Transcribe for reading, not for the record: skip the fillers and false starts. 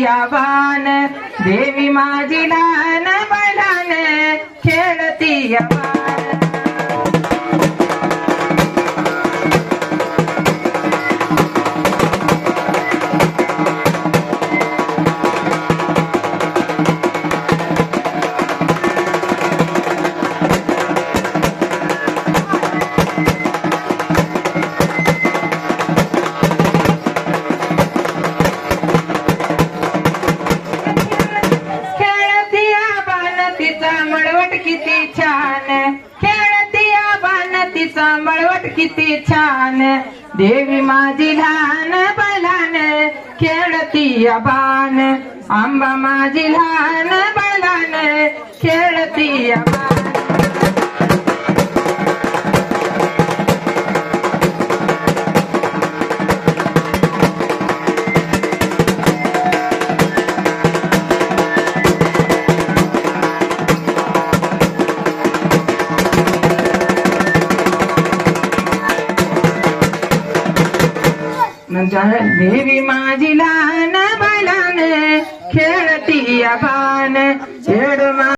आव्हान देवी माझी लहान बैलान खेळती आव्हान मळवट किती छान खेळती आबान तिचा मळवट किती छान देवी माझी लहान बैलान खेळती आबान आंबा माझी लहान बैलान खेळती आबान देवी माझी लहान बैलान खेळती आबान